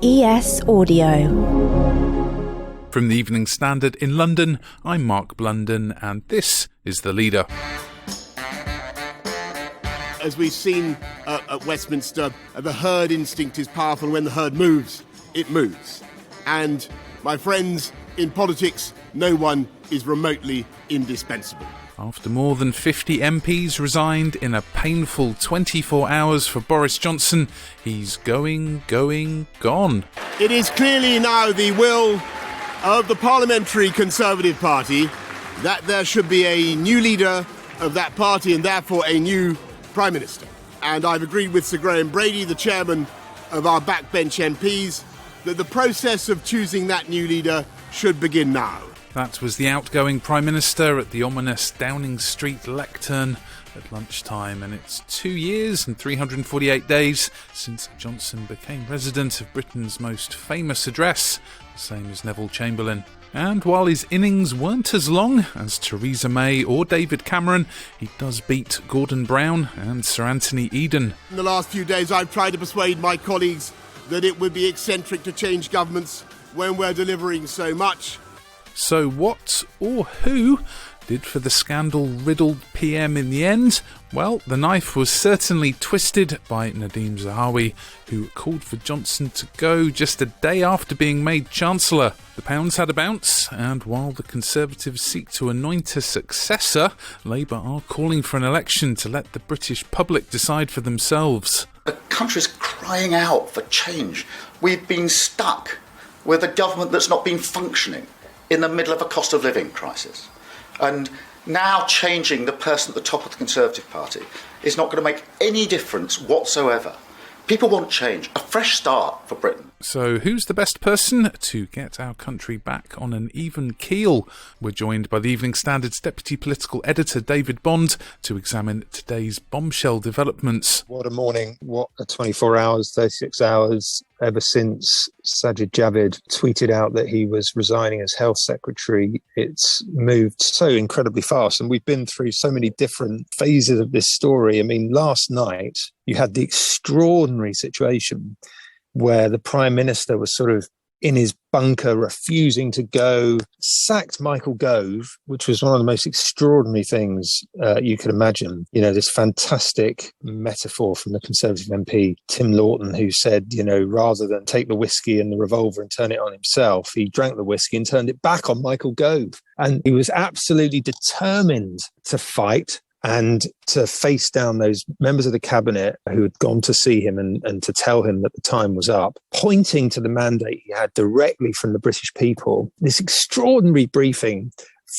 ES Audio. From the Evening Standard in London, I'm Mark Blunden, and this is The Leader. As we've seen at Westminster, the herd instinct is powerful. When the herd moves, it moves. And, my friends, in politics, no one is remotely indispensable. After more than 50 MPs resigned in a painful 24 hours for Boris Johnson, he's gone. It is clearly now the will of the Parliamentary Conservative Party that there should be a new leader of that party and therefore a new Prime Minister. And I've agreed with Sir Graham Brady, the chairman of our backbench MPs, that the process of choosing that new leader should begin now. That was the outgoing Prime Minister at the ominous Downing Street lectern at lunchtime, and it's 2 years and 348 days since Johnson became resident of Britain's most famous address, the same as Neville Chamberlain. And while his innings weren't as long as Theresa May or David Cameron, he does beat Gordon Brown and Sir Anthony Eden. In the last few days, I've tried to persuade my colleagues that it would be eccentric to change governments when we're delivering so much. So what or who did for the scandal-riddled PM in the end? Well, the knife was certainly twisted by Nadhim Zahawi, who called for Johnson to go just a day after being made Chancellor. The pounds had a bounce, and while the Conservatives seek to anoint a successor, Labour are calling for an election to let the British public decide for themselves. The country's crying out for change. We've been stuck with a government that's not been functioning in the middle of a cost of living crisis. And now changing the person at the top of the Conservative Party is not going to make any difference whatsoever. People want change, a fresh start for Britain. So who's the best person to get our country back on an even keel? We're joined by the Evening Standard's Deputy Political Editor David Bond to examine today's bombshell developments. What a morning, what a 24 hours, 36 hours ever since Sajid Javid tweeted out that he was resigning as Health Secretary. It's moved so incredibly fast, and we've been through so many different phases of this story. I mean, last night you had the extraordinary situation where the Prime Minister was sort of in his bunker, refusing to go, sacked Michael Gove, which was one of the most extraordinary things you could imagine. You know, this fantastic metaphor from the Conservative MP, Tim Lawton, who said, you know, rather than take the whiskey and the revolver and turn it on himself, he drank the whiskey and turned it back on Michael Gove. And he was absolutely determined to fight and to face down those members of the cabinet who had gone to see him and to tell him that the time was up, pointing to the mandate he had directly from the British people. This extraordinary briefing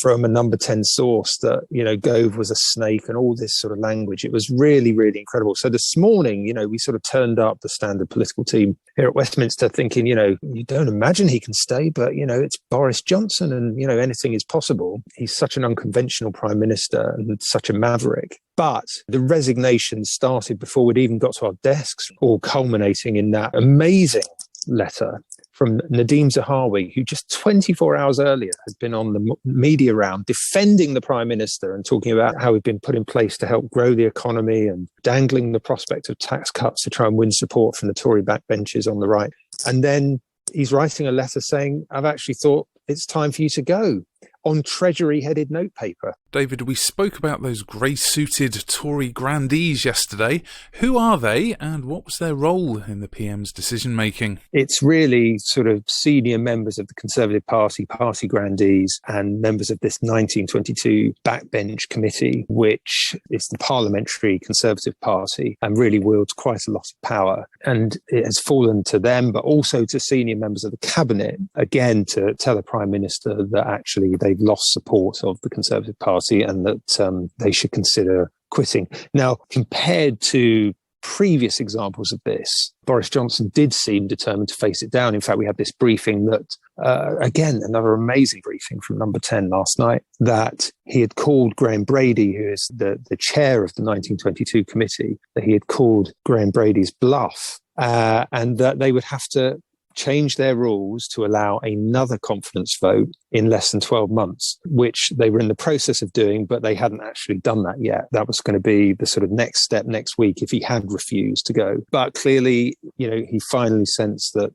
from a number 10 source that, you know, Gove was a snake and all this sort of language. It was really, really incredible. So this morning, you know, we sort of turned up the standard political team here at Westminster thinking, you know, you don't imagine he can stay, but, you know, it's Boris Johnson and, you know, anything is possible. He's such an unconventional Prime Minister and such a maverick. But the resignation started before we'd even got to our desks, all culminating in that amazing letter from Nadhim Zahawi, who just 24 hours earlier had been on the media round defending the Prime Minister and talking about how he'd been put in place to help grow the economy and dangling the prospect of tax cuts to try and win support from the Tory backbenchers on the right. And then he's writing a letter saying, I've actually thought it's time for you to go, on Treasury-headed notepaper. David, we spoke about those grey-suited Tory grandees yesterday. Who are they and what was their role in the PM's decision-making? It's really sort of senior members of the Conservative Party, party grandees, and members of this 1922 backbench committee, which is the Parliamentary Conservative Party and really wields quite a lot of power. And it has fallen to them, but also to senior members of the cabinet, again, to tell the Prime Minister that actually they've lost support of the Conservative Party and that they should consider quitting. Now, compared to previous examples of this, Boris Johnson did seem determined to face it down. In fact, we had this briefing that, again, another amazing briefing from number 10 last night, that he had called Graham Brady, who is the chair of the 1922 committee, that he had called Graham Brady's bluff and that they would have to changed their rules to allow another confidence vote in less than 12 months, which they were in the process of doing, but they hadn't actually done that yet. That was going to be the sort of next step next week if he had refused to go. But clearly, he finally sensed that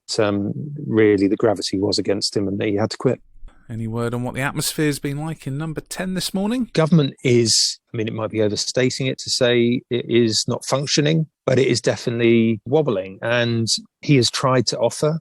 really the gravity was against him and he had to quit. Any word on what the atmosphere's been like in number 10 this morning? Government is, it might be overstating it to say it is not functioning, but it is definitely wobbling. And he has tried to offer,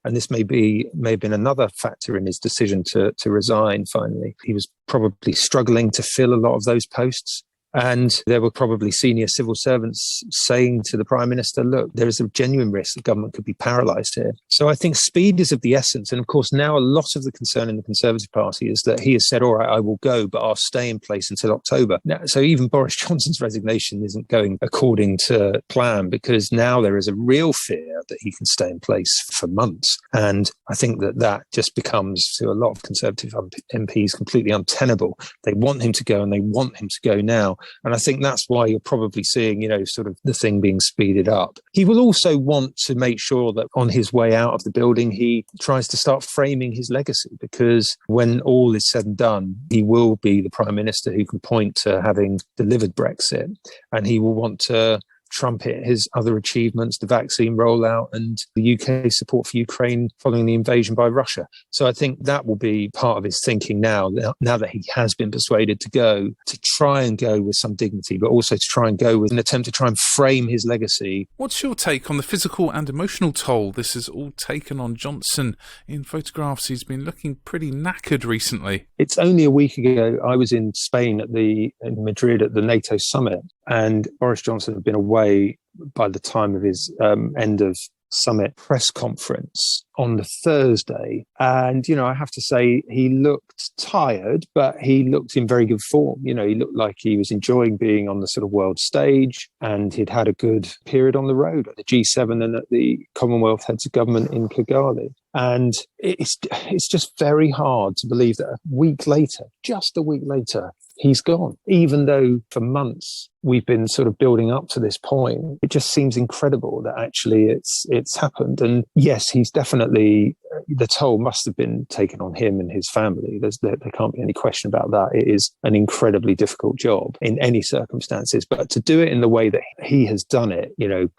and this may have been another factor in his decision to resign finally. He was probably struggling to fill a lot of those posts. And there were probably senior civil servants saying to the Prime Minister, look, there is a genuine risk that government could be paralysed here. So I think speed is of the essence. And of course, now a lot of the concern in the Conservative Party is that he has said, all right, I will go, but I'll stay in place until October. Now, so even Boris Johnson's resignation isn't going according to plan, because now there is a real fear that he can stay in place for months. And I think that just becomes, to a lot of Conservative MPs, completely untenable. They want him to go, and they want him to go now. And I think that's why you're probably seeing, sort of the thing being speeded up. He will also want to make sure that on his way out of the building, he tries to start framing his legacy, because when all is said and done, he will be the Prime Minister who can point to having delivered Brexit, and he will want to trumpet his other achievements, the vaccine rollout and the UK support for Ukraine following the invasion by Russia. So I think that will be part of his thinking now that he has been persuaded to go, to try and go with some dignity, but also to try and go with an attempt to try and frame his legacy. What's your take on the physical and emotional toll this has all taken on Johnson? In photographs, he's been looking pretty knackered recently. It's only a week ago I was in Spain in Madrid at the NATO summit, and Boris Johnson had been away by the time of his end of summit press conference on the Thursday. And, I have to say he looked tired, but he looked in very good form. He looked like he was enjoying being on the sort of world stage, and he'd had a good period on the road at the G7 and at the Commonwealth Heads of Government in Kigali. And it's just very hard to believe that just a week later, he's gone. Even though for months we've been sort of building up to this point, it just seems incredible that actually it's happened. And yes, he's definitely, the toll must have been taken on him and his family. There can't be any question about that. It is an incredibly difficult job in any circumstances, but to do it in the way that he has done it,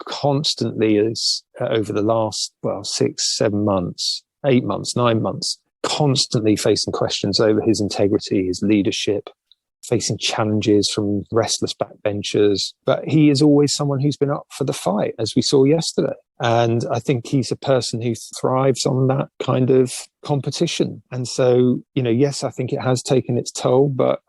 constantly is over the last, 6, 7 months, 8 months, 9 months, constantly facing questions over his integrity, his leadership, facing challenges from restless backbenchers. But he is always someone who's been up for the fight, as we saw yesterday. And I think he's a person who thrives on that kind of competition. And so, yes, I think it has taken its toll, but,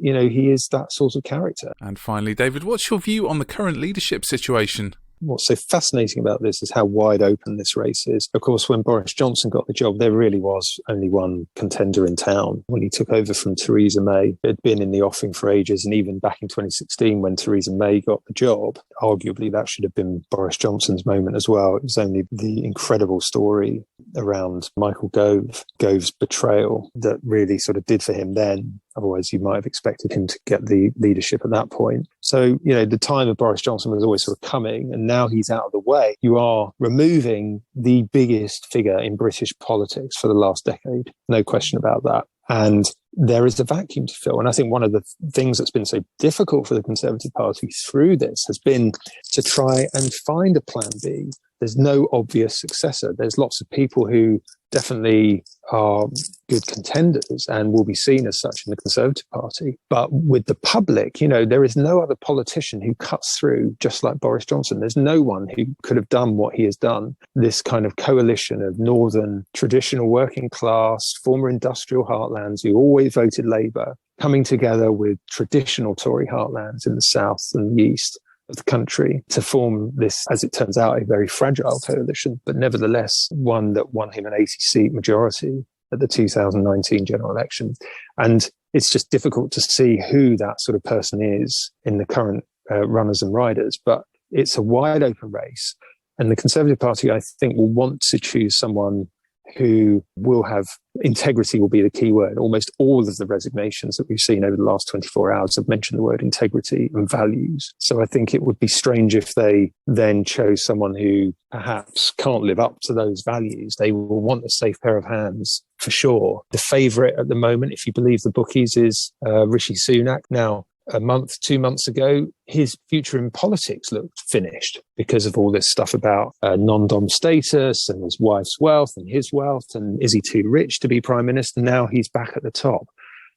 he is that sort of character. And finally, David, what's your view on the current leadership situation? What's so fascinating about this is how wide open this race is. Of course, when Boris Johnson got the job, there really was only one contender in town. When he took over from Theresa May, it had been in the offing for ages. And even back in 2016, when Theresa May got the job, arguably that should have been Boris Johnson's moment as well. It was only the incredible story around Michael Gove's betrayal that really sort of did for him then. Otherwise, you might have expected him to get the leadership at that point. So, the time of Boris Johnson was always sort of coming, and now he's out of the way. You are removing the biggest figure in British politics for the last decade. No question about that. And there is a vacuum to fill. And I think one of the things that's been so difficult for the Conservative Party through this has been to try and find a plan B. There's no obvious successor. There's lots of people who definitely are good contenders and will be seen as such in the Conservative Party. But with the public, there is no other politician who cuts through just like Boris Johnson. There's no one who could have done what he has done. This kind of coalition of northern, traditional working class, former industrial heartlands who always voted Labour, coming together with traditional Tory heartlands in the south and the east of the country to form this, as it turns out, a very fragile coalition, but nevertheless one that won him an 80-seat majority at the 2019 general election. And it's just difficult to see who that sort of person is in the current runners and riders, but it's a wide open race. And the Conservative Party, I think, will want to choose someone who will have integrity will be the key word. Almost all of the resignations that we've seen over the last 24 hours have mentioned the word integrity and values. So I think it would be strange if they then chose someone who perhaps can't live up to those values. They will want a safe pair of hands for sure. The favourite at the moment, if you believe the bookies, is Rishi Sunak. Now, a month, 2 months ago, his future in politics looked finished because of all this stuff about non-dom status and his wife's wealth and his wealth, and is he too rich to be prime minister? Now he's back at the top.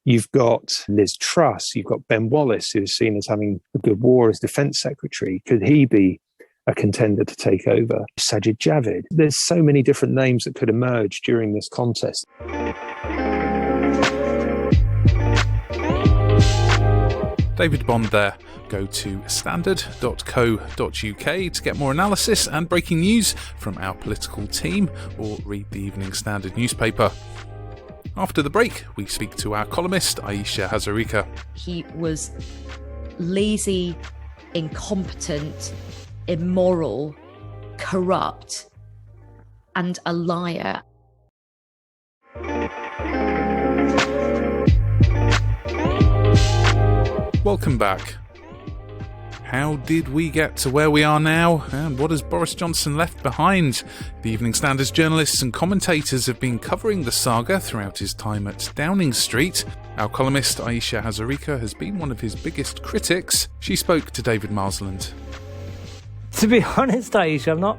You've got Liz Truss, you've got Ben Wallace, who's seen as having a good war as defence secretary. Could he be a contender to take over? Sajid Javid. There's so many different names that could emerge during this contest. David Bond there. Go to standard.co.uk to get more analysis and breaking news from our political team, or read the Evening Standard newspaper. After the break, we speak to our columnist, Aisha Hazarika. He was lazy, incompetent, immoral, corrupt, and a liar. Welcome back. How did we get to where we are now, and what has Boris Johnson left behind? The Evening Standard's journalists and commentators have been covering the saga throughout his time at Downing Street. Our columnist Aisha Hazarika has been one of his biggest critics. She spoke to David Marsland. To be honest, Aisha, I'm not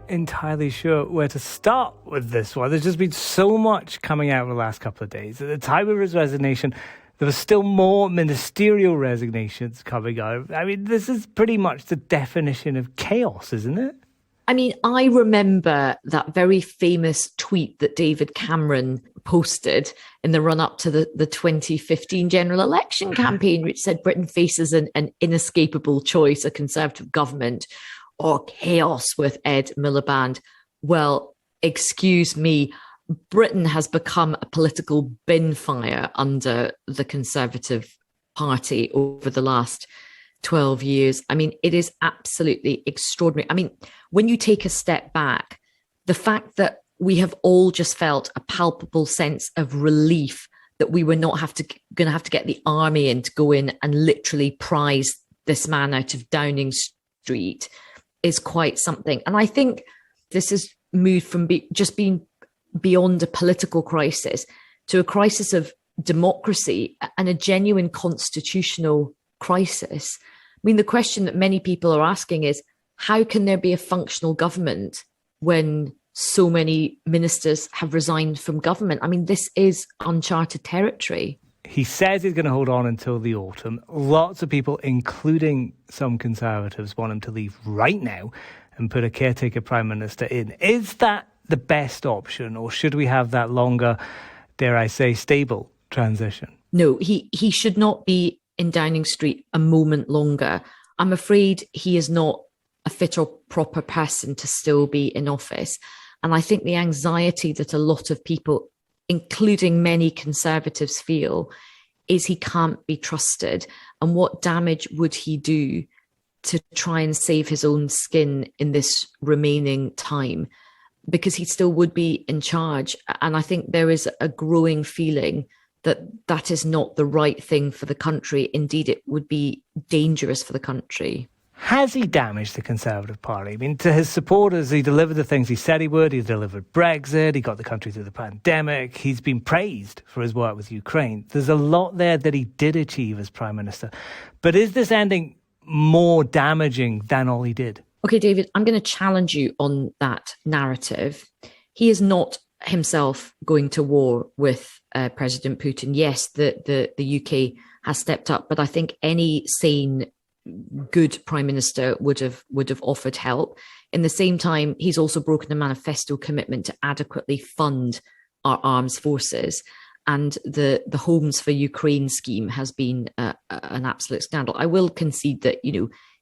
entirely sure where to start with this one. There's just been so much coming out in the last couple of days. At the time of his resignation, there were still more ministerial resignations coming out. I mean, this is pretty much the definition of chaos, isn't it? I mean, I remember that very famous tweet that David Cameron posted in the run-up to the 2015 general election campaign, which said Britain faces an inescapable choice, a Conservative government or chaos with Ed Miliband. Well, excuse me, Britain has become a political bin fire under the Conservative Party over the last 12 years. I mean, it is absolutely extraordinary. I mean, when you take a step back, the fact that we have all just felt a palpable sense of relief that we were not going to have to get the army in to go in and literally prize this man out of Downing Street is quite something. And I think this has moved from just being beyond a political crisis to a crisis of democracy and a genuine constitutional crisis. I mean, the question that many people are asking is, how can there be a functional government when so many ministers have resigned from government? I mean, this is uncharted territory. He says he's going to hold on until the autumn. Lots of people, including some Conservatives, want him to leave right now and put a caretaker prime minister in. Is that the best option, or should we have that longer, dare I say, stable transition? No, he should not be in Downing Street a moment longer. I'm afraid he is not a fit or proper person to still be in office. And I think the anxiety that a lot of people, including many Conservatives, feel is he can't be trusted. And what damage would he do to try and save his own skin in this remaining time? Because he still would be in charge. And I think there is a growing feeling that that is not the right thing for the country. Indeed, it would be dangerous for the country. Has he damaged the Conservative Party? I mean, to his supporters, he delivered the things he said he would. He delivered Brexit. He got the country through the pandemic. He's been praised for his work with Ukraine. There's a lot there that he did achieve as Prime Minister. But is this ending more damaging than all he did? Okay, David, I'm going to challenge you on that narrative. He is not himself going to war with President Putin. Yes, the UK has stepped up, but I think any sane, good prime minister would have offered help. In the same time, he's also broken a manifesto commitment to adequately fund our armed forces. And the Homes for Ukraine scheme has been an absolute scandal. I will concede that,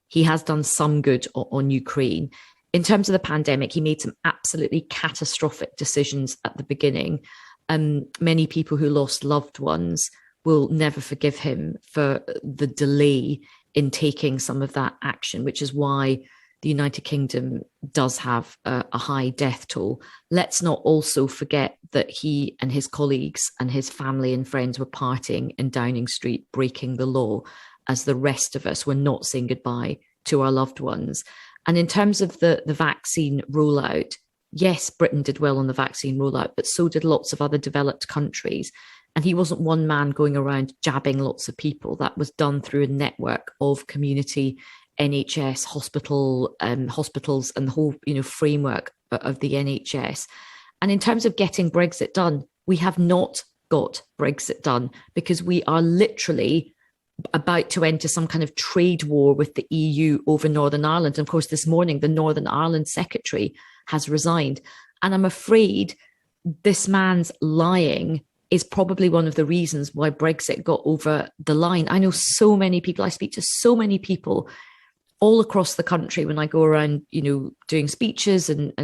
he has done some good on Ukraine. In terms of the pandemic, he made some absolutely catastrophic decisions at the beginning. Many people who lost loved ones will never forgive him for the delay in taking some of that action, which is why the United Kingdom does have a high death toll, let's not also forget that he and his colleagues and his family and friends were partying in Downing Street, breaking the law, as the rest of us were not saying goodbye to our loved ones. And in terms of the vaccine rollout, yes, Britain did well on the vaccine rollout, but so did lots of other developed countries. And he wasn't one man going around jabbing lots of people. That was done through a network of community NHS hospitals and the whole, framework of the NHS. And in terms of getting Brexit done, we have not got Brexit done because we are literally about to enter some kind of trade war with the EU over Northern Ireland. And of course, this morning, the Northern Ireland Secretary has resigned. And I'm afraid this man's lying is probably one of the reasons why Brexit got over the line. I know so many people, I speak to so many people all across the country when I go around, doing speeches and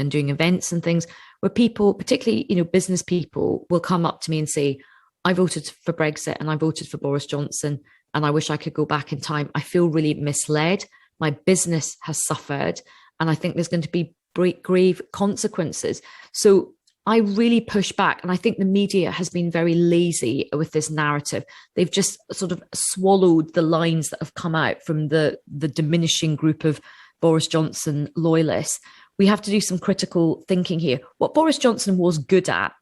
doing events and things, where people, particularly, business people, will come up to me and say, I voted for Brexit and I voted for Boris Johnson and I wish I could go back in time. I feel really misled. My business has suffered and I think there's going to be grave consequences. So I really push back. And I think the media has been very lazy with this narrative. They've just sort of swallowed the lines that have come out from the diminishing group of Boris Johnson loyalists. We have to do some critical thinking here. What Boris Johnson was good at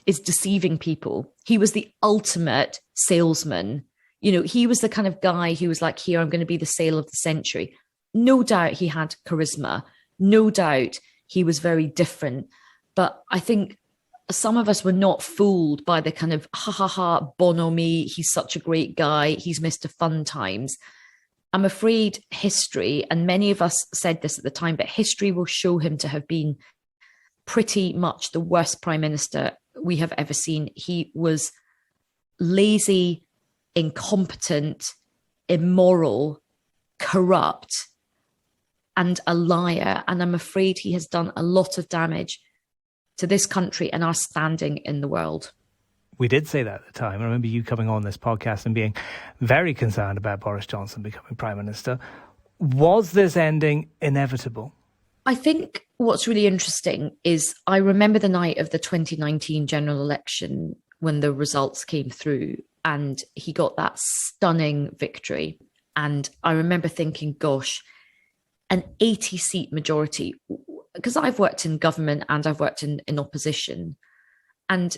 is deceiving people. He was the ultimate salesman. He was the kind of guy who was like, here, I'm going to be the sale of the century. No doubt he had charisma. No doubt he was very different. But I think some of us were not fooled by the kind of bonhomie, he's such a great guy, he's Mr. Fun Times. I'm afraid history, and many of us said this at the time, but history will show him to have been pretty much the worst prime minister we have ever seen. He was lazy, incompetent, immoral, corrupt, and a liar. And I'm afraid he has done a lot of damage to this country and our standing in the world. We did say that at the time. I remember you coming on this podcast and being very concerned about Boris Johnson becoming Prime Minister. Was this ending inevitable? I think what's really interesting is I remember the night of the 2019 general election when the results came through and he got that stunning victory. And I remember thinking, gosh, an 80-seat majority, because I've worked in government and I've worked in opposition. And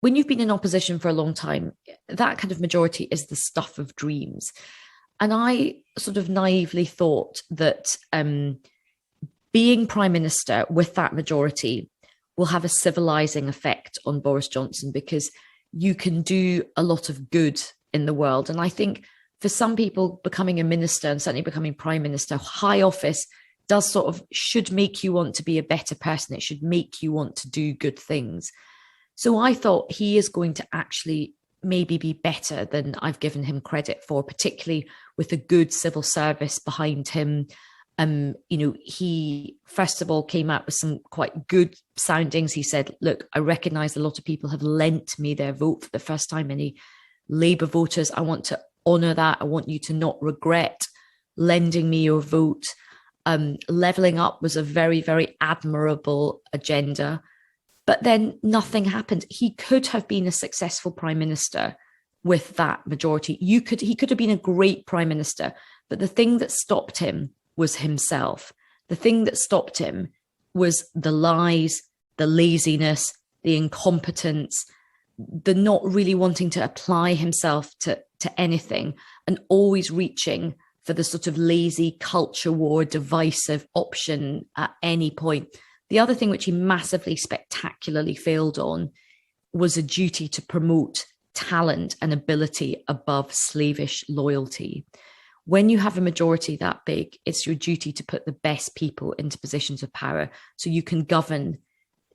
when you've been in opposition for a long time, that kind of majority is the stuff of dreams. And I sort of naively thought that being Prime Minister with that majority will have a civilizing effect on Boris Johnson because you can do a lot of good in the world. And I think for some people, becoming a minister and certainly becoming Prime Minister, high office does sort of should make you want to be a better person. It should make you want to do good things. So I thought he is going to actually maybe be better than I've given him credit for, particularly with a good civil service behind him. He first of all came out with some quite good soundings. He said, look, I recognise a lot of people have lent me their vote for the first time. Any Labour voters, I want to honour that. I want you to not regret lending me your vote. Levelling up was a very, very admirable agenda. But then nothing happened. He could have been a successful Prime Minister with that majority. He could have been a great Prime Minister. But the thing that stopped him was himself. The thing that stopped him was the lies, the laziness, the incompetence, the not really wanting to apply himself to anything and always reaching for the sort of lazy culture war, divisive option at any point. The other thing which he massively, spectacularly failed on was a duty to promote talent and ability above slavish loyalty. When you have a majority that big, it's your duty to put the best people into positions of power so you can govern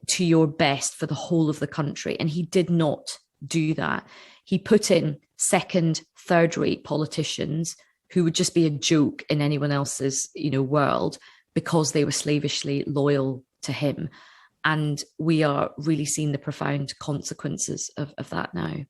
to your best for the whole of the country. And he did not do that. He put in second, third-rate politicians who would just be a joke in anyone else's, world because they were slavishly loyal to him. And we are really seeing the profound consequences of that now.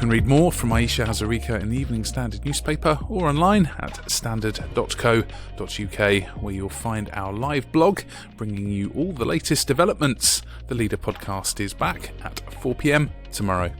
can read more from Aisha Hazarika in the Evening Standard newspaper or online at standard.co.uk, where you'll find our live blog bringing you all the latest developments. The Leader podcast is back at 4 p.m. tomorrow.